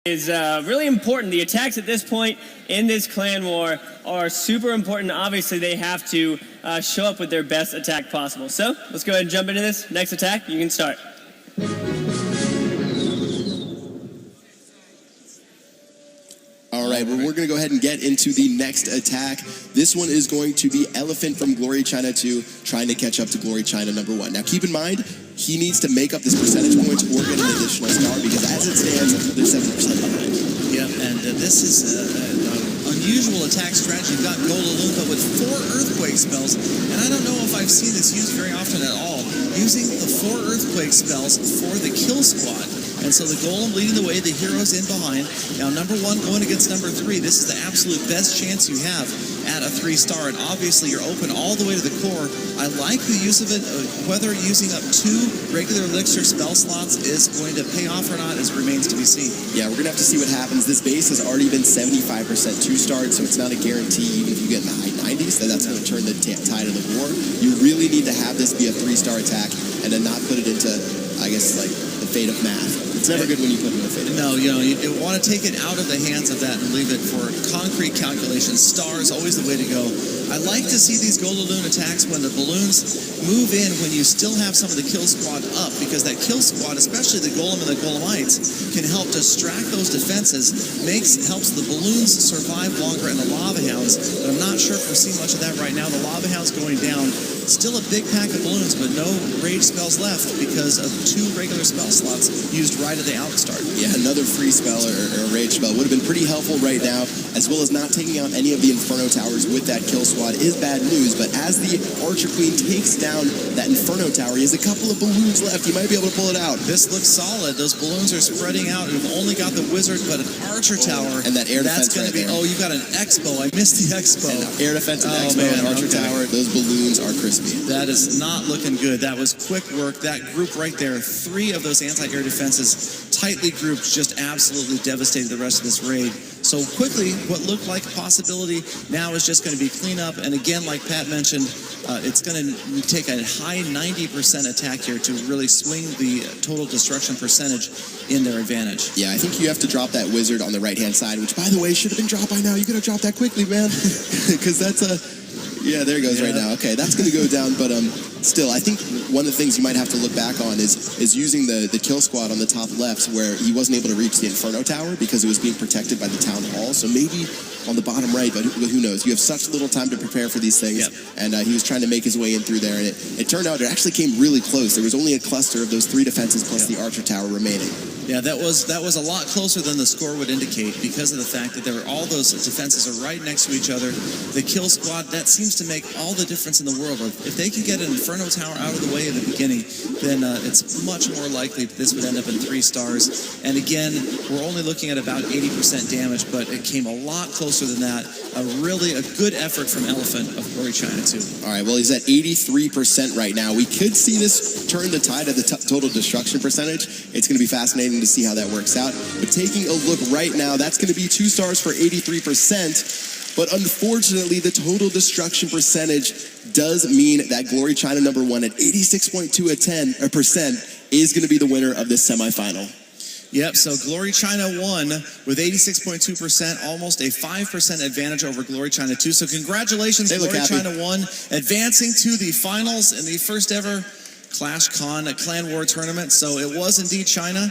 Is really important. The attacks at this point in this clan war are super important. Obviously, they have to show up with their best attack possible. So let's go ahead and jump into this. Next attack, you can start. All right, well, we're going to go ahead and get into the next attack. This one is going to be Elephant from Glory China 2, trying to catch up to Glory China number 1. Now, keep in mind, he needs to make up this percentage points or get an additional star, because as it stands, they're 7% behind. Yep, and this is an unusual attack strategy. You've got Golaloon, but with 4 Earthquake spells, and I don't know if I've seen this used very often at all, using the 4 Earthquake spells for the kill squad. And so the Golem leading the way, the heroes in behind. Now, number 1 going against number 3. This is the absolute best chance you have at a 3-star. And obviously, you're open all the way to the core. I like the use of it. Whether using up 2 regular elixir spell slots is going to pay off or not remains to be seen. Yeah, we're going to have to see what happens. This base has already been 75% 2-starred, so it's not a guarantee, even if you get in the high 90s, that's going to turn the tide of the war. You really need to have this be a 3-star attack and then not put it into, I guess, like the fate of math. It's never good when you put it in a fate of math. No, you want to take it out of the hands of that and leave it for concrete calculations. Stars, always the way to go. I like to see these Golaloon attacks when the balloons move in when you still have some of the kill squad up, because that kill squad, especially the Golem and the Golemites, can help distract those defenses, helps the balloons survive longer and the Lava Hounds, but I'm not sure if we're seeing much of that right now. The Lava Hounds going down. Still a big pack of balloons, but no rage spells left because of 2 regular spell slots used right at the outstart. Yeah, another free spell or a rage spell would have been pretty helpful right now, as well as not taking out any of the Inferno Towers with that kill squad is bad news, but as the Archer Queen takes down that Inferno Tower, he has a couple of balloons left. He might be able to pull it out. This looks solid. Those balloons are spreading out. We've only got the Wizard, but an Archer Tower. And that air defense that's going to be, there. Oh, you got an Expo. I missed the Expo. And air defense and Expo and Archer Tower. Those balloons are crispy. That is not looking good. That was quick work. That group right there, 3 of those anti-air defenses, tightly grouped, just absolutely devastated the rest of this raid. So quickly, what looked like a possibility now is just going to be cleanup. And again, like Pat mentioned, it's going to take a high 90% attack here to really swing the total destruction percentage in their advantage. Yeah, I think you have to drop that Wizard on the right-hand side, which, by the way, should have been dropped by now. You got to drop that quickly, man, because that's a... Yeah, there it goes right now. Okay, that's going to go down, but still, I think one of the things you might have to look back on is using the kill squad on the top left, where he wasn't able to reach the Inferno Tower because it was being protected by the Town Hall. So maybe on the bottom right, but who knows? You have such little time to prepare for these things, and he was trying to make his way in through there, and it turned out it actually came really close. There was only a cluster of those 3 defenses plus the Archer Tower remaining. Yeah, that was a lot closer than the score would indicate, because of the fact that all those defenses are right next to each other. The kill squad, that seems to make all the difference in the world. If they can get an Inferno Tower out of the way in the beginning, then it's much more likely that this would end up in 3 stars. And again, we're only looking at about 80% damage, but it came a lot closer than that. Really a good effort from Elephant of Glory China 2. All right, well, he's at 83% right now. We could see this turn the tide of the total destruction percentage. It's going to be fascinating to see how that works out. But taking a look right now, that's going to be 2 stars for 83%. But unfortunately, the total destruction percentage does mean that Glory China number 1 at 86.2% is going to be the winner of this semifinal. Yep, so Glory China 1 with 86.2%, almost a 5% advantage over Glory China 2. So congratulations, Glory China 1, advancing to the finals in the first ever Clash Con Clan War tournament. So it was indeed China.